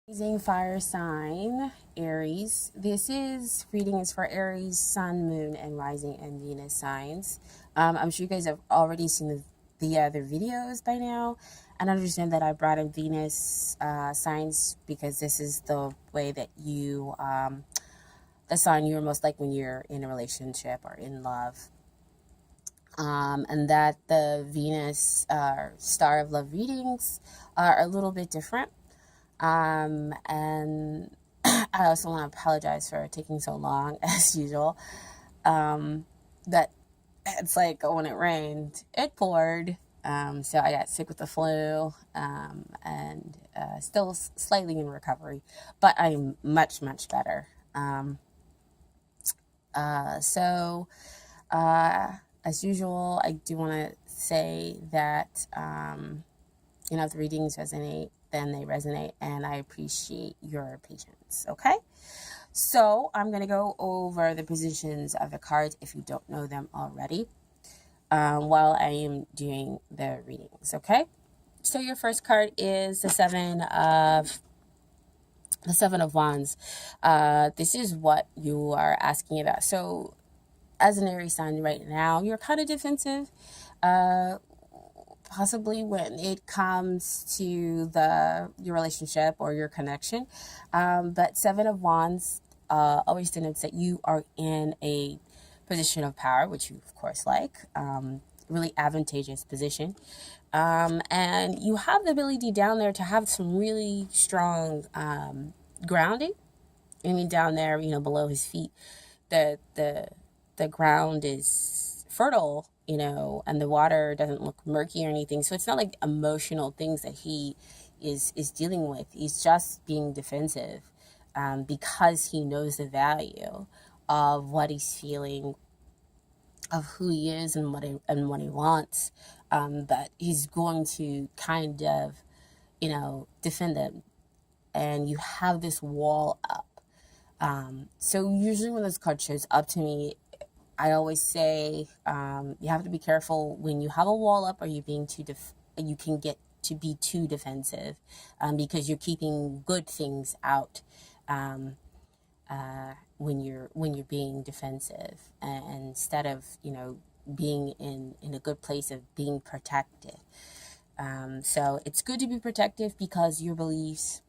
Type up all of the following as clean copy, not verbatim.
Amazing fire sign, Aries. Reading is for Aries, Sun, Moon, and Rising and Venus signs. I'm sure you guys have already seen the other videos by now, and understand that I brought in Venus signs because this is the way that the sign you're most like when you're in a relationship or in love. And that the Venus Star of Love readings are a little bit different. And I also want to apologize for taking so long as usual. But it's like when it rained, it poured. So I got sick with the flu, and still slightly in recovery, but I'm much, much better. So as usual, I do want to say that, if the readings resonate, then they resonate, and I appreciate your patience. Okay? So I'm going to go over the positions of the cards if you don't know them already, while I am doing the readings. Okay? So your first card is the Seven of Wands. This is what you are asking about. So as an Aries sign right now, you're kind of defensive. Possibly when it comes to your relationship or your connection. But Seven of Wands always denotes that you are in a position of power, which you of course like. Really advantageous position. And you have the ability down there to have some really strong grounding. I mean, down there, below his feet, the ground is fertile, and the water doesn't look murky or anything. So it's not like emotional things that he is dealing with. He's just being defensive, because he knows the value of what he's feeling, of who he is, and what he wants. But he's going to kind of, defend them, and you have this wall up. So usually when this card shows up to me, I always say, you have to be careful when you have a wall up. Or you being you can get to be too defensive, because you're keeping good things out, when you're being defensive, and instead of being in a good place of being protected. So it's good to be protective because your beliefs,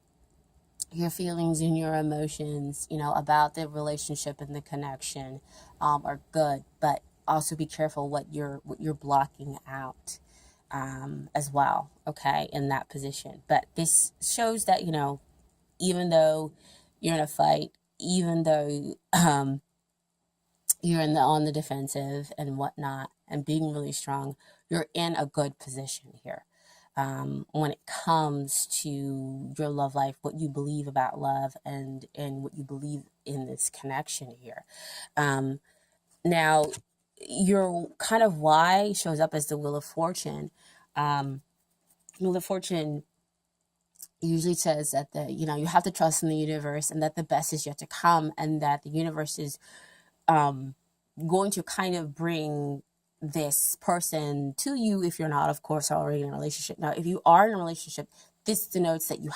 your feelings, and your emotions, about the relationship and the connection, are good. But also be careful what you're blocking out, as well. Okay, in that position. But this shows that even though you're in a fight, even though you're on the defensive and whatnot, and being really strong, you're in a good position here. When it comes to your love life, what you believe about love, and what you believe in this connection here. Now, your kind of why shows up as the Wheel of Fortune. Wheel of Fortune usually says that you have to trust in the universe, and that the best is yet to come, and that the universe is going to kind of bring this person to you, if you're not, of course, already in a relationship. Now, if you are in a relationship, this denotes that you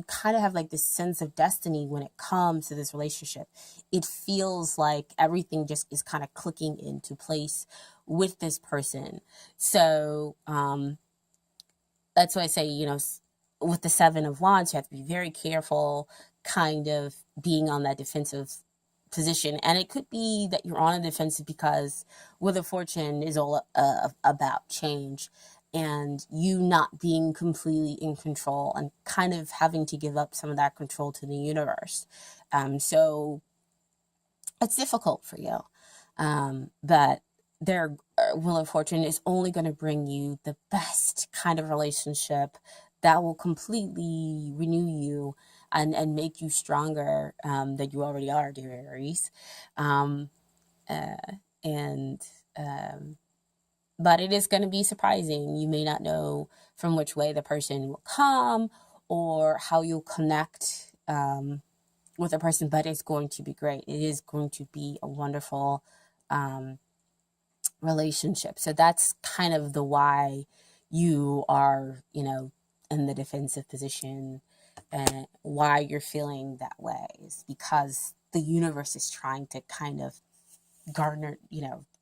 kind of have like this sense of destiny when it comes to this relationship. It feels like everything just is kind of clicking into place with this person. So that's why I say, with the Seven of Wands, you have to be very careful, kind of being on that defensive position. And it could be that you're on a defensive because Wheel of Fortune is all about change, and you not being completely in control, and kind of having to give up some of that control to the universe. So it's difficult for you. But their Wheel of Fortune is only going to bring you the best kind of relationship that will completely renew you, and make you stronger, than you already are, dear Aries. Um, uh, and But it is going to be surprising. You may not know from which way the person will come, or how you'll connect, with a person, but it's going to be great. It is going to be a wonderful relationship. So that's kind of the why you are, in the defensive position, and why you're feeling that way is because the universe is trying to kind of garner,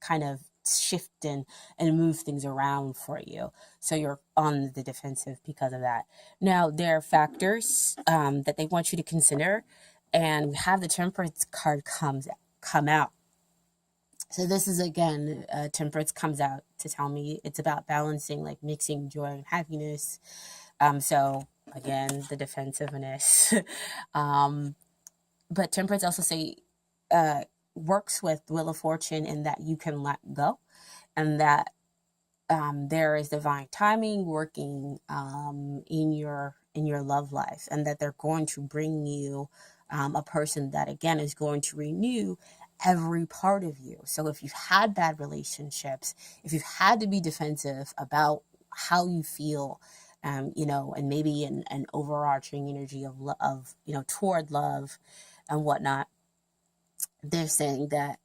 kind of shift and move things around for you. So you're on the defensive because of that. Now, there are factors that they want you to consider, and we have the Temperance card come out. So this is again, Temperance comes out to tell me it's about balancing, like mixing joy and happiness. So again, the defensiveness. um, but Temperance also say uh, works with Wheel of Fortune in that you can let go, and that there is divine timing working in your love life, and that they're going to bring you a person that again is going to renew every part of you. So if you've had bad relationships, if you've had to be defensive about how you feel, and maybe an overarching energy of toward love and whatnot, they're saying that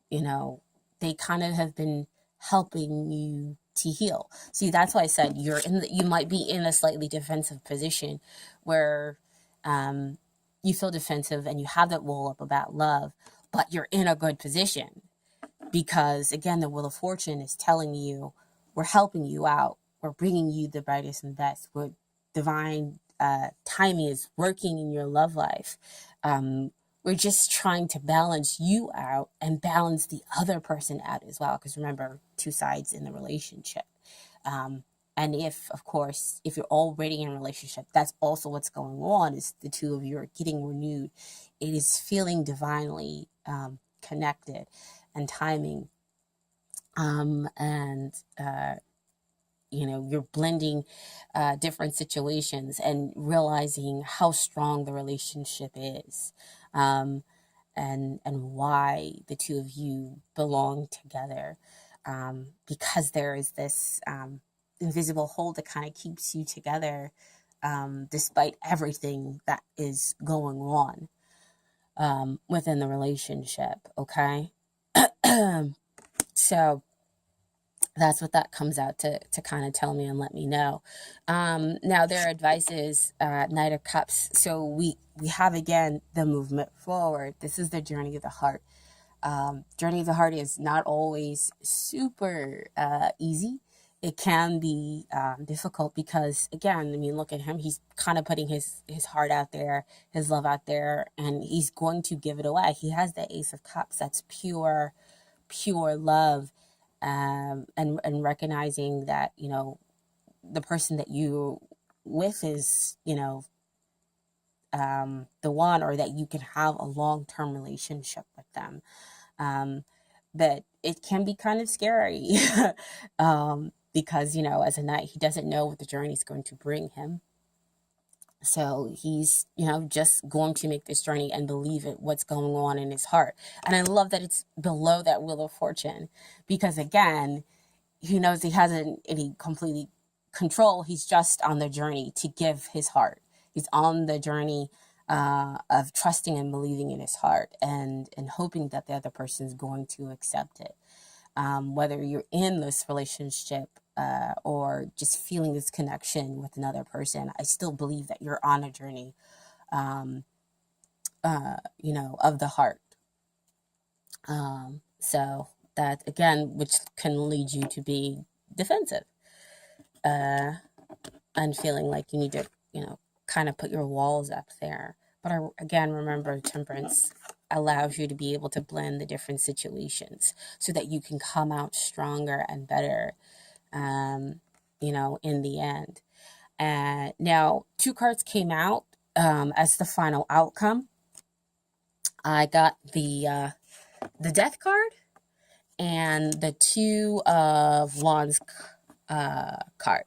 you know, they kind of have been helping you to heal. See, that's why I said you might be in a slightly defensive position where um, you feel defensive and you have that wall up about love, but you're in a good position because, again, the Wheel of Fortune is telling you we're helping you out. We're bringing you the brightest and best. We're divine timing is working in your love life. We're just trying to balance you out and balance the other person out as well. Because remember, two sides in the relationship. Um, and if, of course, if you're already in a relationship, that's also what's going on is the two of you are getting renewed. It is feeling divinely connected and timing. And you're blending different situations and realizing how strong the relationship is, and why the two of you belong together, because there is this invisible hold that kind of keeps you together, despite everything that is going on within the relationship. Okay. So that's what that comes out to kind of tell me and let me know. Now their advice is Knight of Cups. So we have again the movement forward. This is the journey of the heart. Journey of the heart is not always super easy. It can be difficult because, again, I mean, look at him. He's kind of putting his heart out there, his love out there, and he's going to give it away. He has the Ace of Cups. That's pure love, and recognizing that the person that you with is the one, or that you can have a long-term relationship with them. But it can be kind of scary because as a knight, he doesn't know what the journey is going to bring him. So he's, just going to make this journey and believe it, what's going on in his heart. And I love that it's below that Wheel of Fortune, because again, he knows he hasn't any completely control. He's just on the journey to give his heart. He's on the journey of trusting and believing in his heart, and hoping that the other person is going to accept it. Whether you're in this relationship or just feeling this connection with another person, I still believe that you're on a journey, of the heart. So that, again, which can lead you to be defensive, and feeling like you need to, kind of put your walls up there. But again, remember, Temperance allows you to be able to blend the different situations so that you can come out stronger and better, in the end. And now 2 cards came out as the final outcome. I got the Death card and the 2 of Wands card.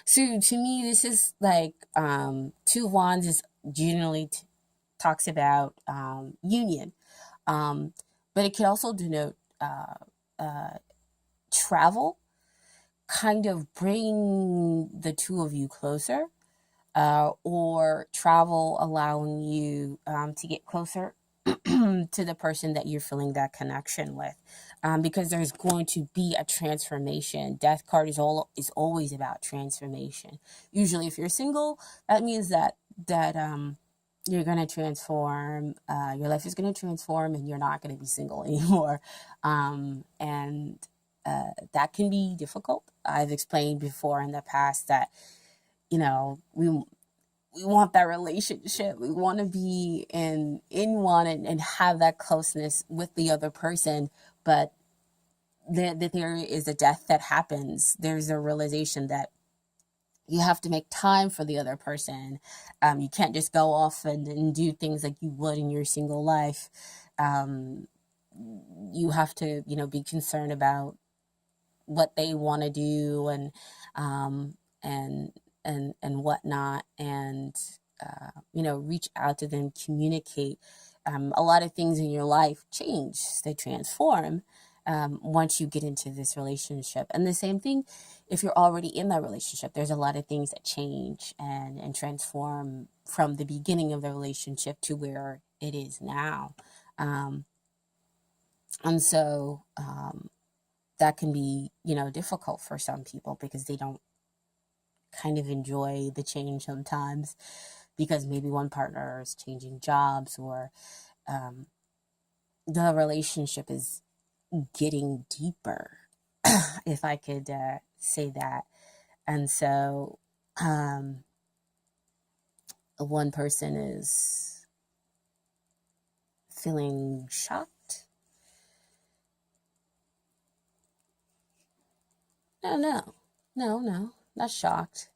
So to me, this is like 2 of Wands is generally talks about union, but it can also denote travel, kind of bring the two of you closer, or travel allowing you to get closer to the person that you're feeling that connection with, because there's going to be a transformation. Death card is always about transformation. Usually, if you're single, that means that that you're going to transform, your life is going to transform, and you're not going to be single anymore. And that can be difficult. I've explained before in the past that, you know, we want that relationship. We want to be in one, and have that closeness with the other person. But that there is a death that happens. There's a realization that you have to make time for the other person. You can't just go off and do things like you would in your single life. Um, you have to, be concerned about what they want to do, um, and and whatnot, and reach out to them, communicate. A lot of things in your life change, they transform, once you get into this relationship. And the same thing, if you're already in that relationship, there's a lot of things that change and transform from the beginning of the relationship to where it is now. Um, and so that can be, difficult for some people, because they don't kind of enjoy the change sometimes, because maybe one partner is changing jobs, or um, the relationship is getting deeper, if I could say that. And so um, one person is feeling shocked. No, not shocked,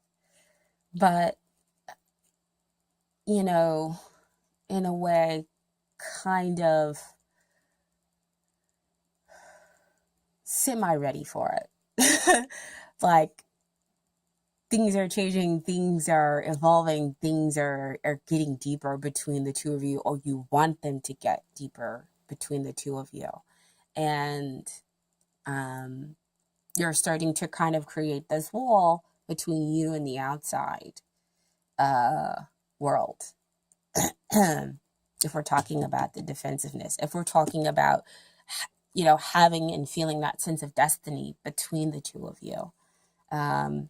but, you know, in a way, kind of semi ready for it. Like, things are changing, things are evolving, things are getting deeper between the two of you, or you want them to get deeper between the two of you. And um, you're starting to kind of create this wall between you and the outside uh, world. If we're talking about the defensiveness, if we're talking about, having and feeling that sense of destiny between the two of you. Um,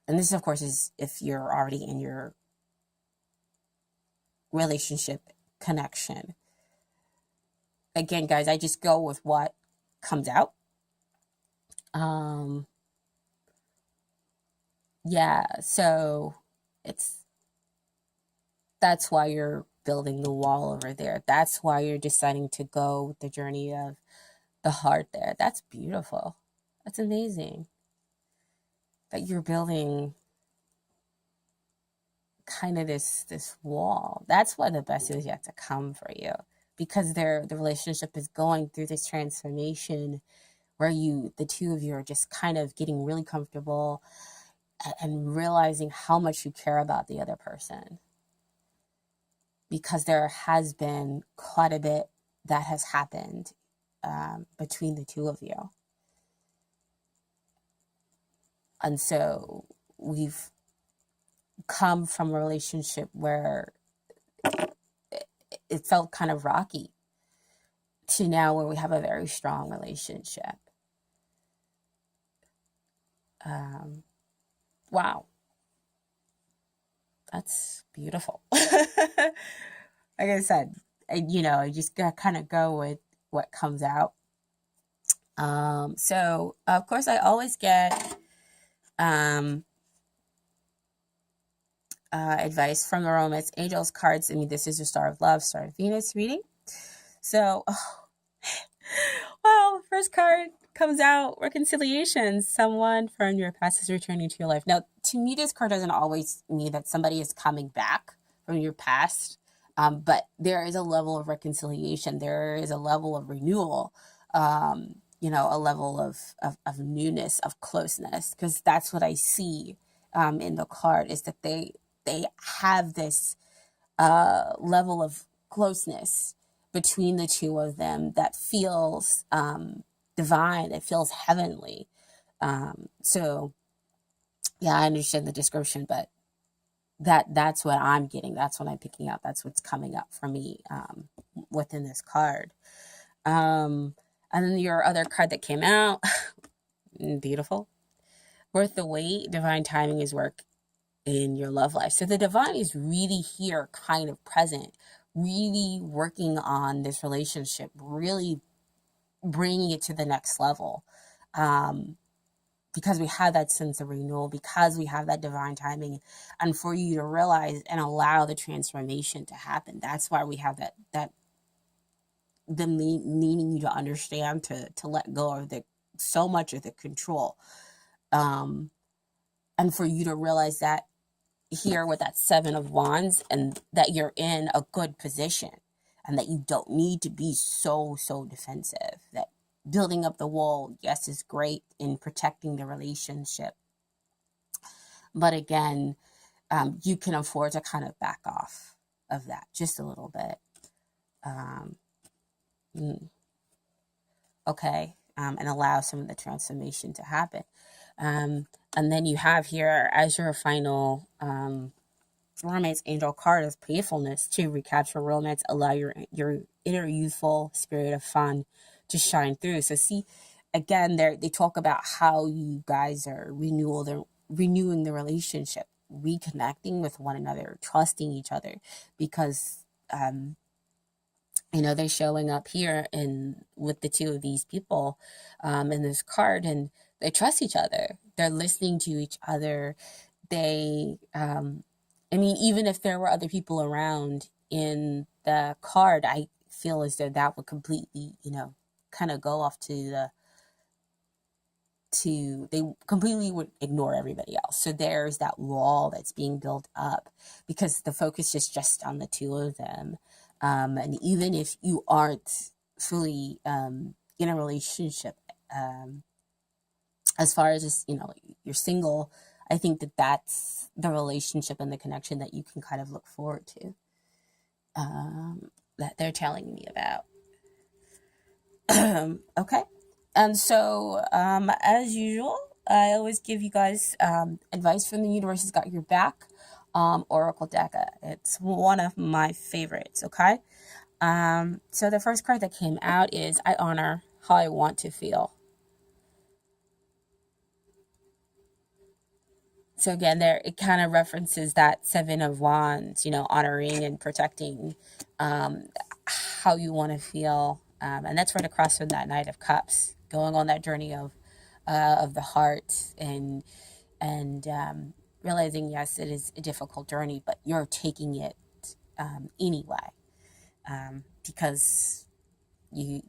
and this, of course, is if you're already in your relationship connection. Again, guys, I just go with what comes out. Um, yeah, so it's that's why you're building the wall over there. That's why you're deciding to go with the journey of the heart there. That's beautiful. That's amazing that you're building kind of this wall. That's why the best is yet to come for you, because the relationship is going through this transformation where the two of you are just kind of getting really comfortable, and realizing how much you care about the other person, because there has been quite a bit that has happened between the two of you. And so we've come from a relationship where it felt kind of rocky, to now where we have a very strong relationship. Wow, that's beautiful. Like I said, I just gotta kind of go with what comes out. So of course I always get um, advice from the romance angels cards. I mean, this is your Star of Love, Star of Venus reading. So, well, first card comes out, reconciliation. Someone from your past is returning to your life. Now, to me, this card doesn't always mean that somebody is coming back from your past, but there is a level of reconciliation. There is a level of renewal, a level of newness, of closeness, because that's what I see in the card, is that they have this level of closeness between the two of them that feels divine, that feels heavenly. So yeah, I understand the description, but that's what I'm getting. That's what I'm picking up. That's what's coming up for me within this card. And then your other card that came out, beautiful. Worth the wait, divine timing is work in your love life. So the divine is really here, kind of present, really working on this relationship, really bringing it to the next level. Because we have that sense of renewal, because we have that divine timing, and for you to realize and allow the transformation to happen. That's why we have that them needing you to understand, to let go of the so much of the control, um and for you to realize that here with that 7 of Wands, and that you're in a good position, and that you don't need to be so defensive. That building up the wall, yes, is great in protecting the relationship, but again, you can afford to kind of back off of that just a little bit. um, mm, okay, and allow some of the transformation to happen. And then you have here as your final romance angel card is playfulness. To recapture romance, allow your inner youthful spirit of fun to shine through. So see, again, they talk about how you guys are renewing the relationship, reconnecting with one another, trusting each other, because they're showing up here in with the two of these people in this card, and they trust each other. They're listening to each other. They I mean, even if there were other people around in the card, I feel as though that would completely, kind of go off they completely would ignore everybody else. So there's that wall that's being built up because the focus is just on the two of them. And even if you aren't fully in a relationship, um, as far as just, you're single, I think that's the relationship and the connection that you can kind of look forward to, that they're telling me about. Okay. And so, as usual, I always give you guys advice from the universe has got your back. Oracle deck. It's one of my favorites. Okay. So the first card that came out is I honor how I want to feel. So again, there it kind of references that 7 of Wands, honoring and protecting how you want to feel, and that's right across from that Knight of Cups, going on that journey of the heart, and realizing, yes, it is a difficult journey, but you're taking it anyway, because you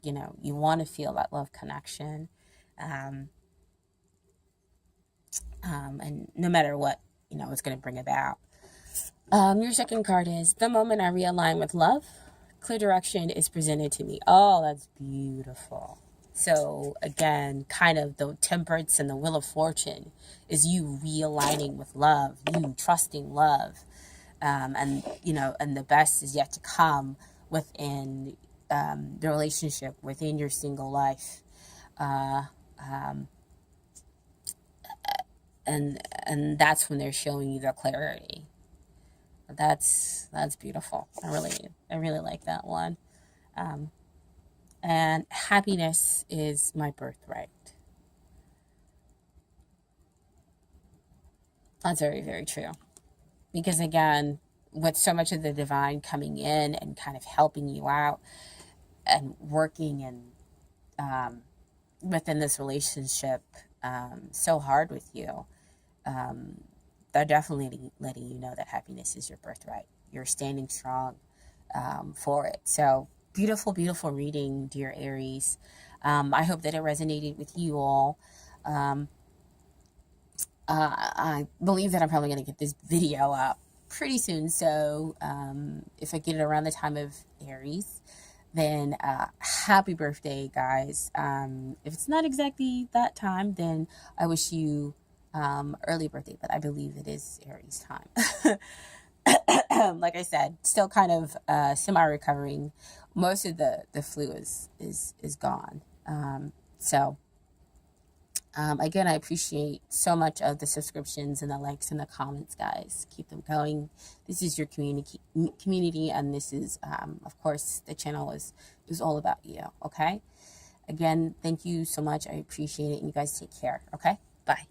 want to feel that love connection. Um, and no matter what, it's going to bring about. Your second card is the moment I realign with love, clear direction is presented to me. Oh, that's beautiful. So again, kind of the temperance and the wheel of fortune is you realigning with love, you trusting love, and the best is yet to come within the relationship, within your single life. Uh, um, and that's when they're showing you the clarity. That's beautiful. I really like that one. Um, and happiness is my birthright. That's very, very true. Because again, with so much of the divine coming in and kind of helping you out and working and within this relationship so hard with you, um, they're definitely letting you know that happiness is your birthright. You're standing strong for it. So beautiful, beautiful reading, dear Aries. I hope that it resonated with you all. I believe that I'm probably going to get this video up pretty soon. So if I get it around the time of Aries, then happy birthday, guys. If it's not exactly that time, then I wish you early birthday, but I believe it is Aries time. Like I said, still kind of semi-recovering. Most of the flu is gone. Again, I appreciate so much of the subscriptions and the likes and the comments, guys. Keep them going. This is your community, and this is, of course, the channel is all about you. Okay. Again, thank you so much. I appreciate it, and you guys take care. Okay. Bye.